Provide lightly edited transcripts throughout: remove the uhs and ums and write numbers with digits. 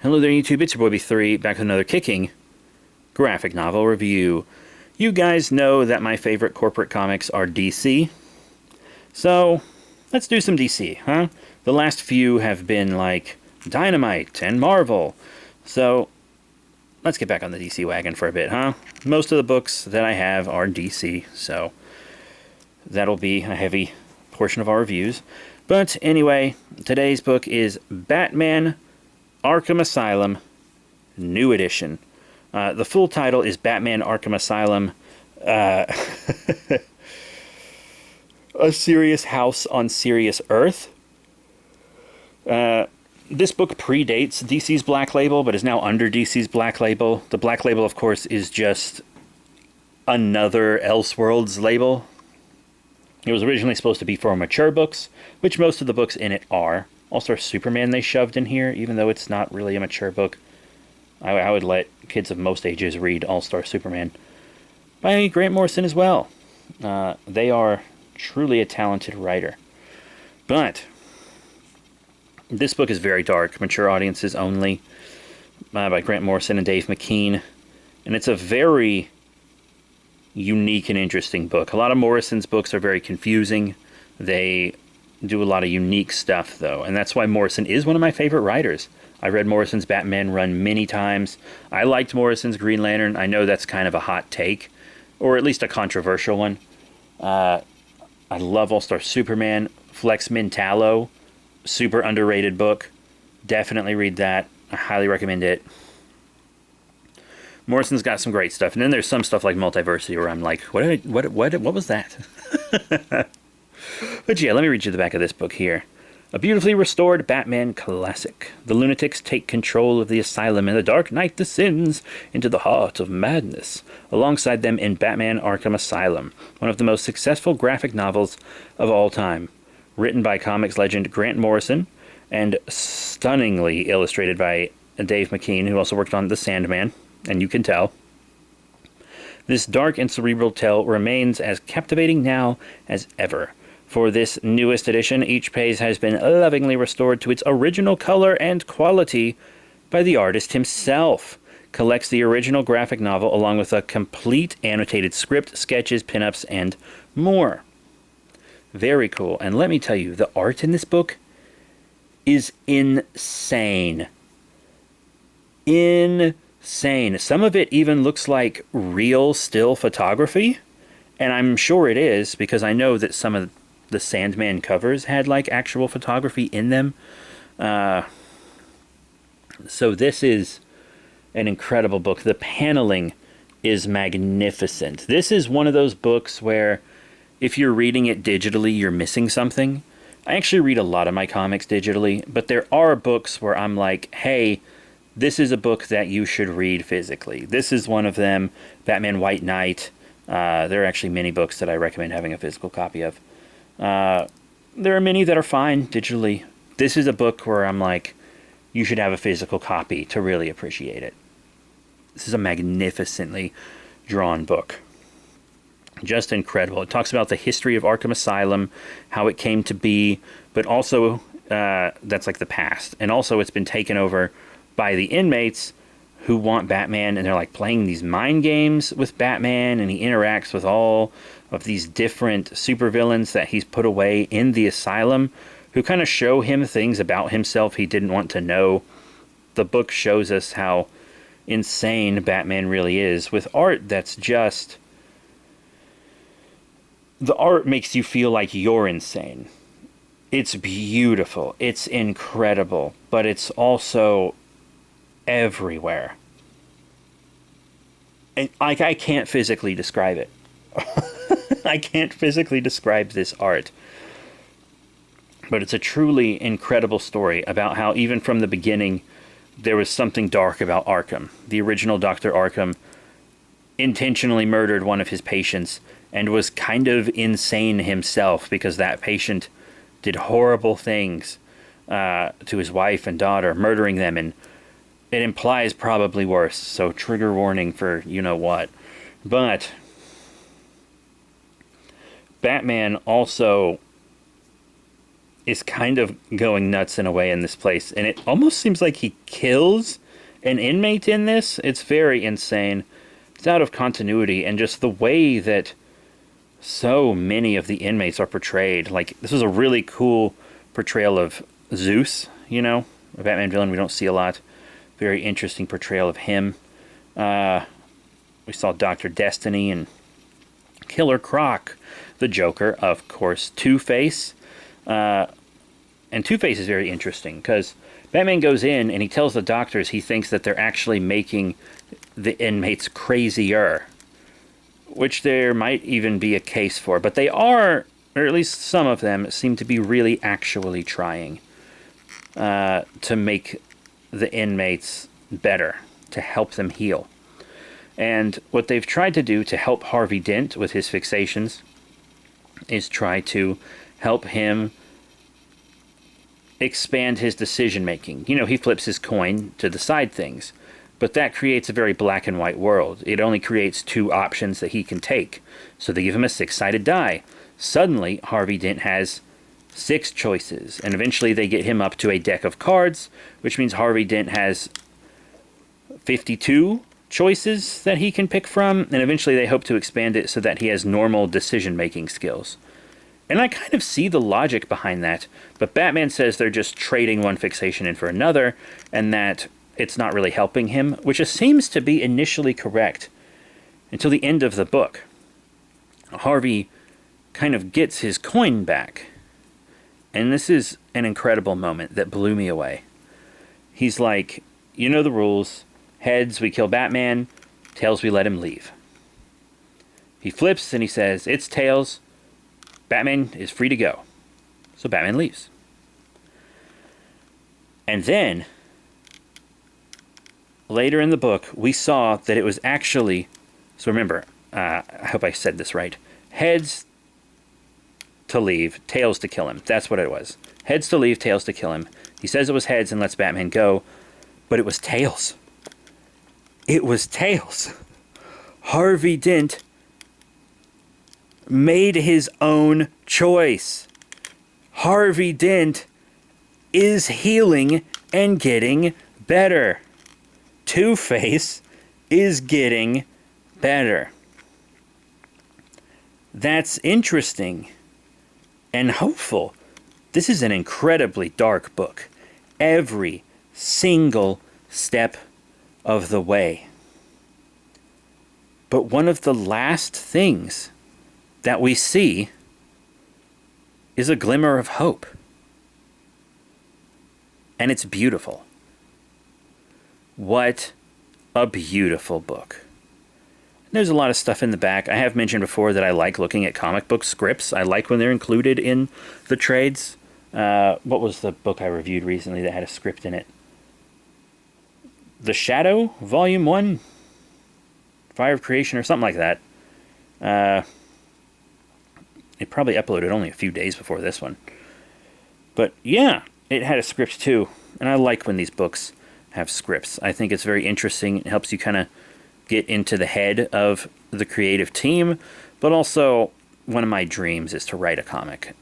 Hello there YouTube, it's your boy B3, back with another kicking graphic novel review. You guys know that my favorite corporate comics are DC, so let's do some DC, huh? The last few have been like Dynamite and Marvel, so let's get back on the DC wagon for a bit, huh? Most of the books that I have are DC, so that'll be a heavy portion of our reviews. But anyway, today's book is Batman Arkham Asylum, New Edition. The full title is Batman Arkham Asylum, A Serious House on Serious Earth. This book predates DC's Black Label, but is now under DC's Black Label. The Black Label, of course, is just another Elseworlds label. It was originally supposed to be for mature books, which most of the books in it are. All-Star Superman they shoved in here, even though it's not really a mature book. I would let kids of most ages read All-Star Superman by Grant Morrison as well. They are truly a talented writer. But this book is very dark, mature audiences only, by Grant Morrison and Dave McKean. And it's a very unique and interesting book. A lot of Morrison's books are very confusing. They do a lot of unique stuff, though, and that's why Morrison is one of my favorite writers. I read Morrison's Batman run many times. I liked Morrison's Green Lantern. I know that's kind of a hot take, or at least a controversial one. I love All-Star Superman. Flex Mentallo, super underrated book. Definitely read that. I highly recommend it. Morrison's got some great stuff, and then there's some stuff like Multiversity where I'm like, what was that? But yeah, let me read you the back of this book here. A beautifully restored Batman classic. The lunatics take control of the asylum and the Dark Knight descends into the heart of madness. Alongside them in Batman Arkham Asylum, one of the most successful graphic novels of all time. Written by comics legend Grant Morrison and stunningly illustrated by Dave McKean, who also worked on The Sandman, and you can tell. This dark and cerebral tale remains as captivating now as ever. For this newest edition, each page has been lovingly restored to its original color and quality by the artist himself. Collects the original graphic novel along with a complete annotated script, sketches, pinups, and more. Very cool. And let me tell you, the art in this book is insane. Insane. Some of it even looks like real still photography. And I'm sure it is, because I know that some of the Sandman covers had like actual photography in them. So this is an incredible book. The paneling is magnificent. This is one of those books where if you're reading it digitally, you're missing something. I actually read a lot of my comics digitally, but there are books where I'm like, hey, this is a book that you should read physically. This is one of them. Batman White Knight. There are actually many books that I recommend having a physical copy of. There are many that are fine digitally. This is a book where I'm like, you should have a physical copy to really appreciate it. This is a magnificently drawn book. Just incredible. It talks about the history of Arkham Asylum, how it came to be, but also that's like the past. And also it's been taken over by the inmates who want Batman, and they're like playing these mind games with Batman, and he interacts with all of these different supervillains that he's put away in the asylum, who kind of show him things about himself he didn't want to know. The book shows us how insane Batman really is, with art that's just... The art makes you feel like you're insane. It's beautiful. It's incredible. But it's also everywhere. And I can't physically describe it. I can't physically describe this art. But it's a truly incredible story about how even from the beginning there was something dark about Arkham. The original Dr. Arkham intentionally murdered one of his patients and was kind of insane himself because that patient did horrible things to his wife and daughter, murdering them, and it implies probably worse, so trigger warning for you-know-what. But Batman also is kind of going nuts in a way in this place. And it almost seems like he kills an inmate in this. It's very insane. It's out of continuity. And just the way that so many of the inmates are portrayed. Like, this was a really cool portrayal of Zeus, you know, a Batman villain we don't see a lot. Very interesting portrayal of him. We saw Dr. Destiny and Killer Croc, the Joker, of course, Two-Face. And Two-Face is very interesting because Batman goes in and he tells the doctors he thinks that they're actually making the inmates crazier, which there might even be a case for. But they are, or at least some of them, seem to be really actually trying to make the inmates better, to help them heal. And what they've tried to do to help Harvey Dent with his fixations is try to help him expand his decision-making. You know, he flips his coin to decide things, but that creates a very black and white world. It only creates two options that he can take. So they give him a six-sided die. Suddenly, Harvey Dent has 6 choices, and eventually they get him up to a deck of cards, which means Harvey Dent has 52 choices that he can pick from, and eventually they hope to expand it so that he has normal decision-making skills. And I kind of see the logic behind that, but Batman says they're just trading one fixation in for another, and that it's not really helping him, which seems to be initially correct until the end of the book. Harvey kind of gets his coin back, and this is an incredible moment that blew me away. He's like, you know the rules. Heads, we kill Batman. Tails, we let him leave. He flips and he says, it's tails. Batman is free to go. So Batman leaves. And then, later in the book, we saw that it was actually... So remember, I hope I said this right. Heads to leave, tails to kill him. That's what it was. Heads to leave, tails to kill him. He says it was heads and lets Batman go, but it was tails. It was tails. Harvey Dent made his own choice. Harvey Dent is healing and getting better. Two-Face is getting better. That's interesting and hopeful. This is an incredibly dark book. Every single step of the way. But one of the last things that we see is a glimmer of hope. And it's beautiful. What a beautiful book. There's a lot of stuff in the back. I have mentioned before that I like looking at comic book scripts. I like when they're included in the trades. What was the book I reviewed recently that had a script in it? The Shadow, Volume 1? Fire of Creation or something like that. It probably uploaded only a few days before this one. But yeah, it had a script too. And I like when these books have scripts. I think it's very interesting. It helps you kind of get into the head of the creative team. But also, one of my dreams is to write a comic.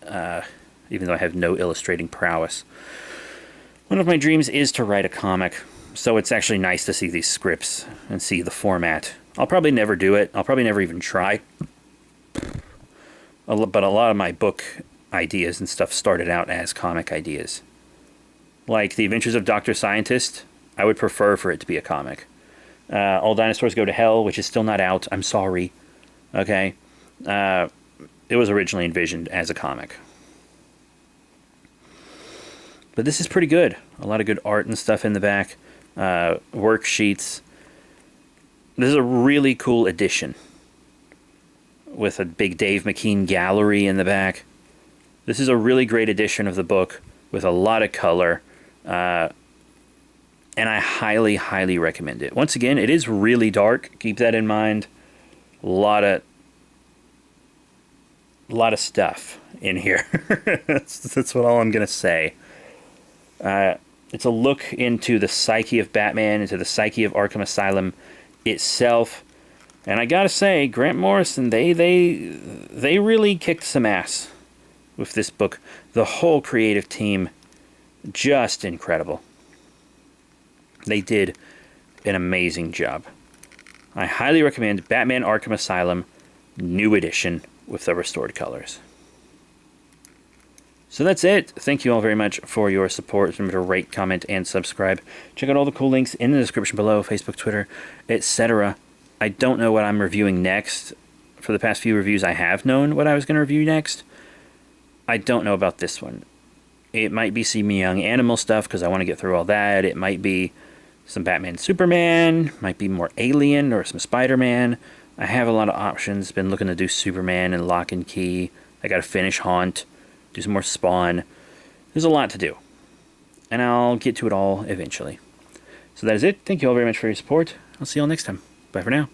Even though I have no illustrating prowess. One of my dreams is to write a comic. So it's actually nice to see these scripts and see the format. I'll probably never do it. I'll probably never even try. But a lot of my book ideas and stuff started out as comic ideas. Like The Adventures of Dr. Scientist, I would prefer for it to be a comic. All Dinosaurs Go to Hell, which is still not out. I'm sorry. Okay? It was originally envisioned as a comic. But this is pretty good. A lot of good art and stuff in the back. Worksheets. This is a really cool edition. With a big Dave McKean gallery in the back. This is a really great edition of the book with a lot of color. And I highly, highly recommend it. Once again, it is really dark. Keep that in mind. A lot of stuff in here. that's what all I'm going to say. It's a look into the psyche of Batman, into the psyche of Arkham Asylum itself. And I gotta say, Grant Morrison, they really kicked some ass with this book. The whole creative team, just incredible. They did an amazing job. I highly recommend Batman Arkham Asylum, new edition with the restored colors. So that's it. Thank you all very much for your support. Remember to rate, comment, and subscribe. Check out all the cool links in the description below, Facebook, Twitter, etc. I don't know what I'm reviewing next. For the past few reviews, I have known what I was going to review next. I don't know about this one. It might be some young animal stuff because I want to get through all that. It might be some Batman Superman. Might be more Alien or some Spider-Man. I have a lot of options. Been looking to do Superman and Lock and Key. I got to finish Haunt. Do some more Spawn. There's a lot to do. And I'll get to it all eventually. So that is it. Thank you all very much for your support. I'll see you all next time. Bye for now.